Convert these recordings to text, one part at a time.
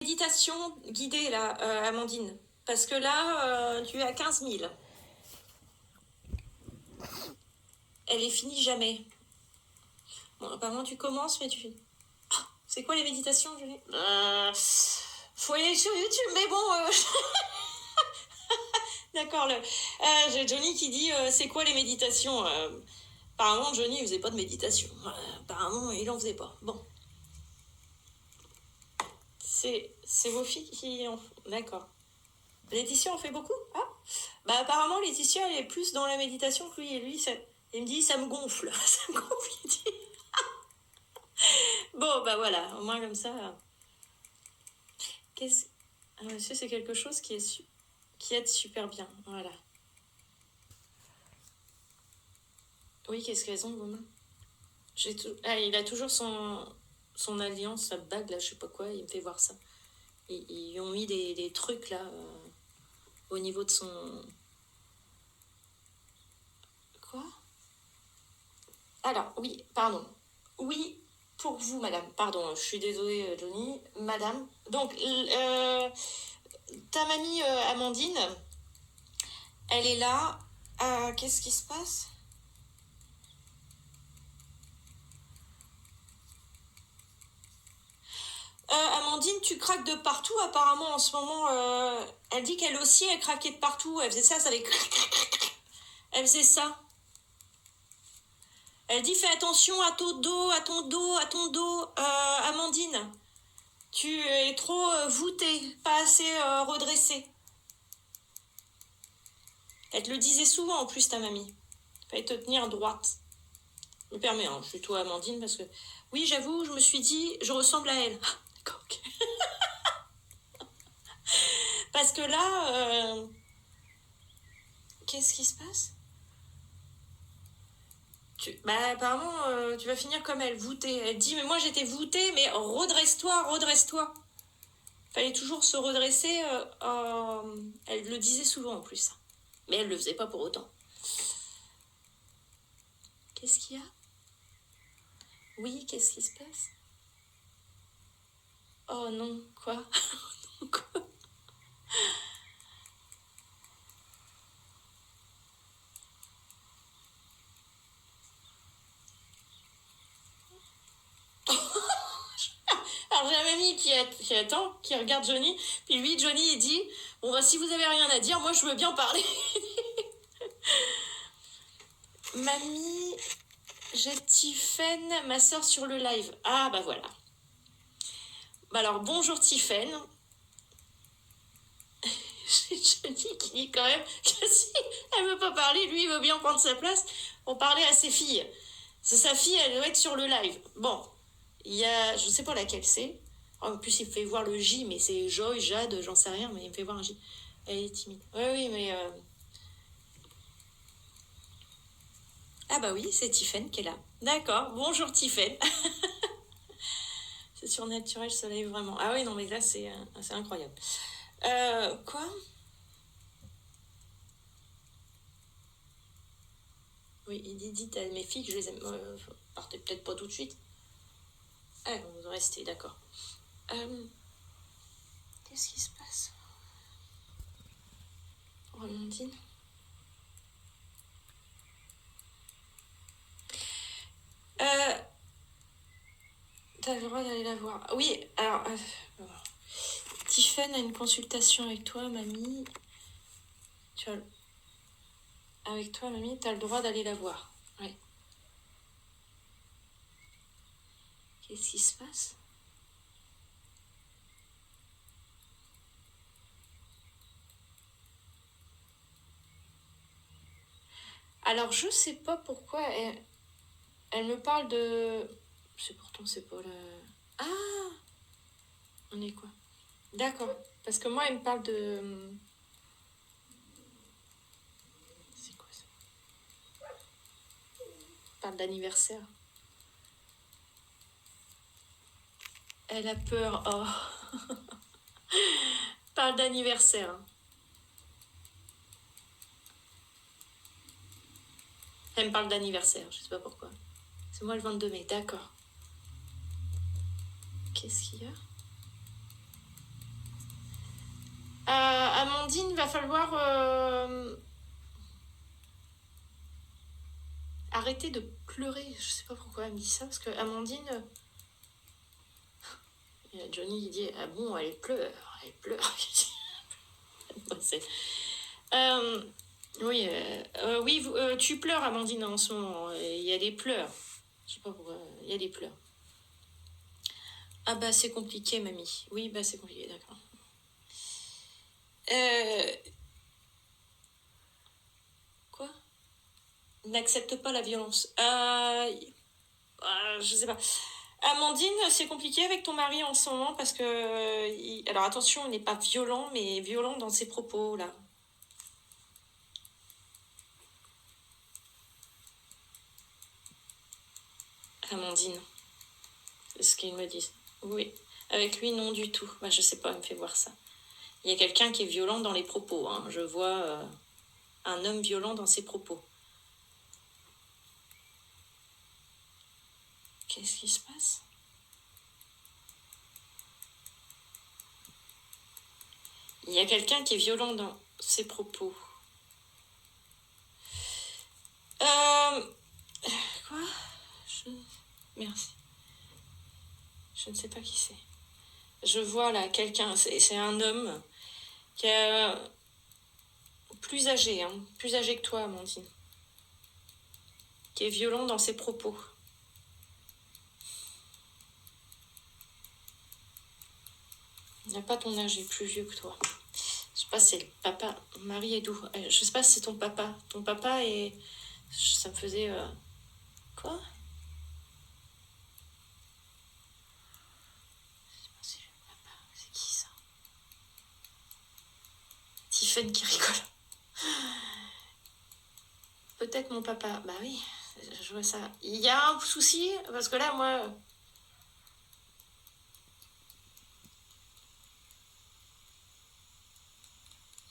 Méditation guidée, là, Amandine. Parce que là, tu es à 15 000. Elle est finie jamais. Bon, apparemment, tu commences, mais tu fais... Ah, c'est quoi les méditations, Julie? Faut aller sur YouTube, mais bon... D'accord, j'ai Johnny qui dit c'est quoi les méditations? Apparemment, Johnny, il faisait pas de méditation. Apparemment, il en faisait pas. Bon. C'est vos filles qui en font. D'accord. Laetitia en fait beaucoup? Ah, bah apparemment Laetitia elle est plus dans la méditation que lui. Et lui, il me dit ça me gonfle. Ça me gonfle, il dit. Bon, bah voilà, au moins comme ça. Qu'est-ce... Ah, monsieur, c'est quelque chose qui aide super bien. Voilà. Oui, qu'est-ce qu'elles ont, vos mains? Il a toujours son alliance, sa bague, là, je sais pas quoi, il me fait voir ça. Ils ont mis des trucs, là, au niveau de son... Quoi? Alors, oui, pardon. Oui, pour vous, madame. Pardon, je suis désolée, Johnny. Madame. Donc, ta mamie Amandine, elle est là. Qu'est-ce qui se passe? Amandine, tu craques de partout, apparemment, en ce moment. Elle dit qu'elle aussi, elle craquait de partout. Elle faisait ça, ça avait... Elle faisait ça. Elle dit, fais attention à ton dos, à ton dos, à ton dos. Amandine, tu es trop voûtée, pas assez redressée. Elle te le disait souvent, en plus, ta mamie. Fallait te tenir droite. Je me permets, hein, je suis toi, Amandine, parce que... Oui, j'avoue, je me suis dit, je ressemble à elle. Ah, d'accord, ok. Parce que là... Qu'est-ce qui se passe? Bah, apparemment, tu vas finir comme elle, voûtée. Elle dit, mais moi, j'étais voûtée, mais redresse-toi, redresse-toi. Fallait toujours se redresser. Elle le disait souvent, en plus. Mais elle le faisait pas pour autant. Qu'est-ce qu'il y a? Oui, qu'est-ce qui se passe? Oh non, quoi? Non, quoi? Alors j'ai un ami qui attend, qui regarde Johnny, puis lui, Johnny, il dit, bon bah si vous avez rien à dire, moi je veux bien parler. Mamie, j'ai Tiffaine, ma soeur sur le live. Ah bah voilà. Bah alors bonjour Tiffaine. J'ai Johnny qui dit quand même que si elle veut pas parler, lui il veut bien prendre sa place pour parler à ses filles. C'est sa fille, elle doit être sur le live. Bon, il y a, je sais pas laquelle c'est. En plus il me fait voir le J, mais c'est Joy, Jade, j'en sais rien, mais il me fait voir un J. Elle est timide. Oui, oui, mais... Ah bah oui, c'est Tiffaine qui est là. D'accord, bonjour Tiffaine. C'est surnaturel, ça l'est vraiment. Ah oui, non, mais là, c'est incroyable. Quoi? Oui, il dit, dites à mes filles que je les aime. Partez peut-être pas tout de suite. Ah, on va rester, d'accord. Qu'est-ce qui se passe? Amandine? T'as le droit d'aller la voir. Oui, alors... Tiffen a une consultation avec toi, mamie. Avec toi, mamie, t'as le droit d'aller la voir. Oui. Qu'est-ce qui se passe? Alors, je sais pas pourquoi elle me parle de... Pourtant, c'est pas la... Ah! On est quoi? D'accord. Parce que moi, elle me parle de... C'est quoi ça? Elle parle d'anniversaire. Elle a peur. Oh. Parle d'anniversaire. Elle me parle d'anniversaire. Je sais pas pourquoi. C'est moi le 22 mai. D'accord. Qu'est-ce qu'il y a? Amandine, va falloir arrêter de pleurer. Je sais pas pourquoi elle me dit ça, parce que Amandine... Johnny, il dit, ah bon, elle pleure, elle pleure. Oui, oui tu pleures, Amandine, en ce moment. Il y a des pleurs. Je sais pas pourquoi, il y a des pleurs. Ah bah c'est compliqué, mamie. Oui, bah c'est compliqué, d'accord. Quoi? N'accepte pas la violence. Je sais pas. Amandine, c'est compliqué avec ton mari en ce moment parce que... Alors attention, il n'est pas violent, mais violent dans ses propos, là. Amandine, c'est ce qu'ils me disent. Oui, avec lui, non du tout. Bah, je sais pas, il me fait voir ça. Il y a quelqu'un qui est violent dans les propos. Hein. Je vois un homme violent dans ses propos. Qu'est-ce qui se passe? Il y a quelqu'un qui est violent dans ses propos. Quoi? Merci. Je ne sais pas qui c'est. Je vois là quelqu'un, c'est un homme qui est plus âgé que toi, Amandine. Qui est violent dans ses propos. Il n'a pas ton âge, il est plus vieux que toi. Je sais pas si c'est le papa. Marie est d'où? Je sais pas si c'est ton papa. Ton papa est... Ça me faisait... Quoi? Je sais pas si c'est le papa. C'est qui ça? Tiffen qui rigole. Peut-être mon papa. Bah oui, je vois ça. Il y a un souci, parce que là, moi...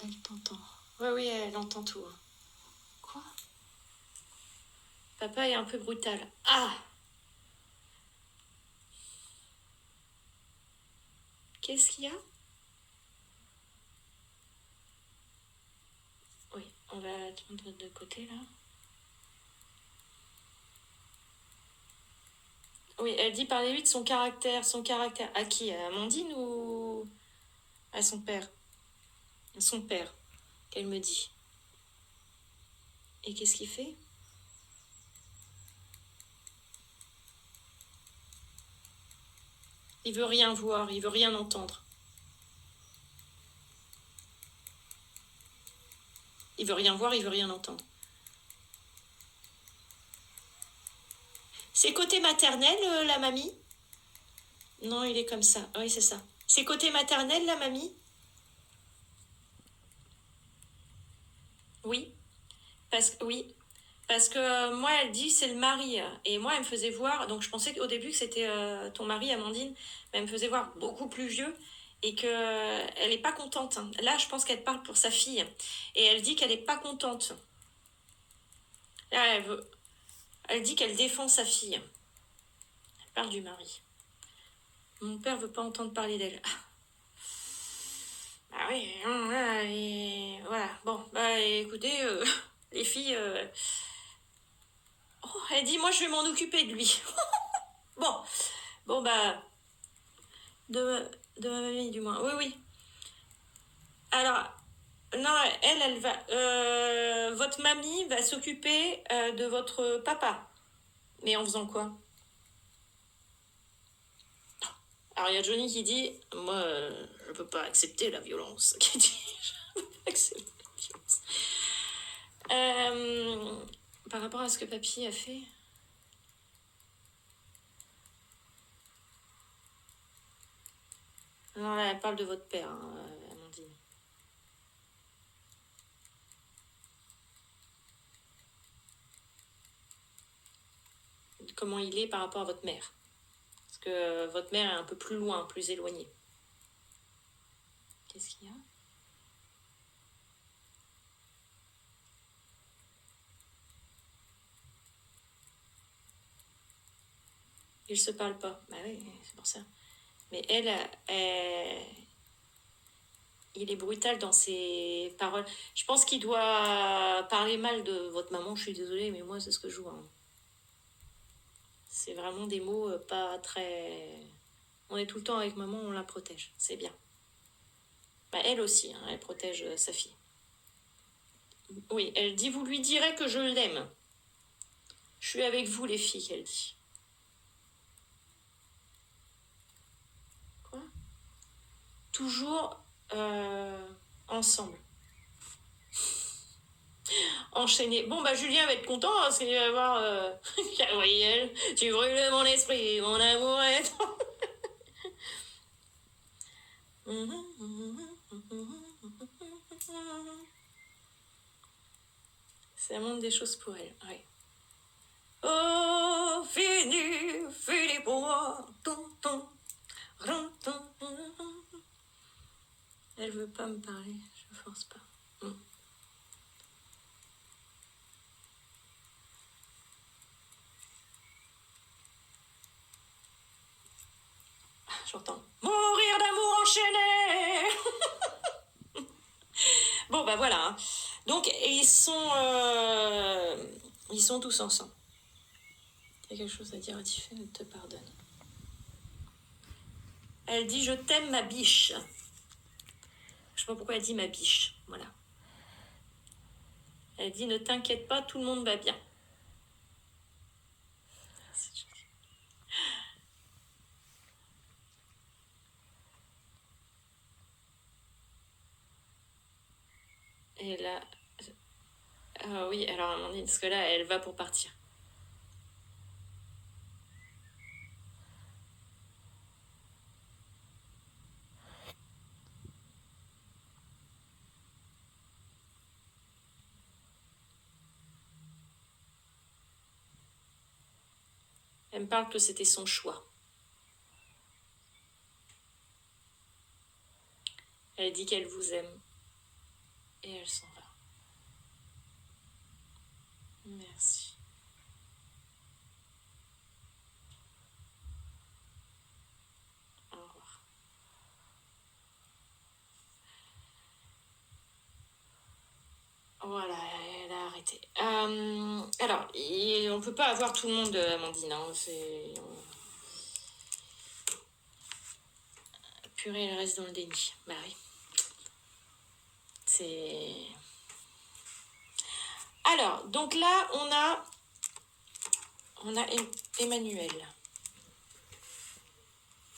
Elle t'entend. Oui, elle entend tout. Quoi? Papa est un peu brutal. Ah! Qu'est-ce qu'il y a? Oui, on va attendre de côté, là. Oui, elle dit parlez-lui de son caractère. Son caractère. À qui? À Amandine ou à son père? Son père, qu'elle me dit. Et qu'est-ce qu'il fait? Il veut rien voir, il veut rien entendre. Il veut rien voir, il veut rien entendre. C'est côté maternel, la mamie? Non, il est comme ça. Oui, c'est ça. C'est côté maternel, la mamie? Oui. Oui. Parce que moi, elle dit c'est le mari. Et moi, elle me faisait voir. Donc, je pensais au début que c'était ton mari, Amandine. Mais elle me faisait voir beaucoup plus vieux. Et qu'elle n'est pas contente. Là, je pense qu'elle parle pour sa fille. Et elle dit qu'elle n'est pas contente. Là, elle dit qu'elle défend sa fille. Elle parle du mari. Mon père veut pas entendre parler d'elle. Ah oui, et voilà. Bon, bah écoutez, les filles... Oh, elle dit, moi je vais m'en occuper de lui. Bon, bah... De ma mamie, du moins. Oui, oui. Alors, non, elle va... votre mamie va s'occuper de votre papa. Mais en faisant quoi? Alors, il y a Johnny qui dit, moi, je peux pas accepter la violence. Qui dit, je peux pas accepter la violence. Par rapport à ce que papy a fait... Non, là, elle parle de votre père, Amandine. Comment il est par rapport à votre mère. Parce que votre mère est un peu plus loin, plus éloignée. Qu'est-ce qu'il y a? Ils se parlent pas. Bah oui, c'est pour ça. Mais elle, il est brutal dans ses paroles. Je pense qu'il doit parler mal de votre maman, je suis désolée, mais moi, c'est ce que je vois. Hein. C'est vraiment des mots pas très... On est tout le temps avec maman, on la protège, c'est bien. Bah, elle aussi, hein, elle protège sa fille. Oui, elle dit, vous lui direz que je l'aime. Je suis avec vous, les filles, elle dit. Quoi? Toujours ensemble. Enchaîné. Bon, bah, Julien va être content, hein, parce qu'il va voir Gabriel, tu brûles mon esprit, mon amour est... Ça montre des choses pour elle, oui. Oh, fini pour moi. Elle veut pas me parler, je force pas. J'entends mourir d'amour enchaîné. Bon, bah voilà. Donc, ils sont tous ensemble. Il y a quelque chose à dire à Tiffany, elle te pardonne. Elle dit, je t'aime, ma biche. Je sais pas pourquoi elle dit ma biche. Voilà. Elle dit, ne t'inquiète pas, tout le monde va bien. Et là... Ah oui, alors Amandine, parce que là, elle va pour partir. Elle me parle que c'était son choix. Elle dit qu'elle vous aime. Et elle s'en va. Merci. Au revoir. Voilà, elle a arrêté. Alors, on peut pas avoir tout le monde, Amandine. Hein, c'est... Purée, elle reste dans le déni. Bah oui. C'est... Alors, donc là, on a Emmanuel.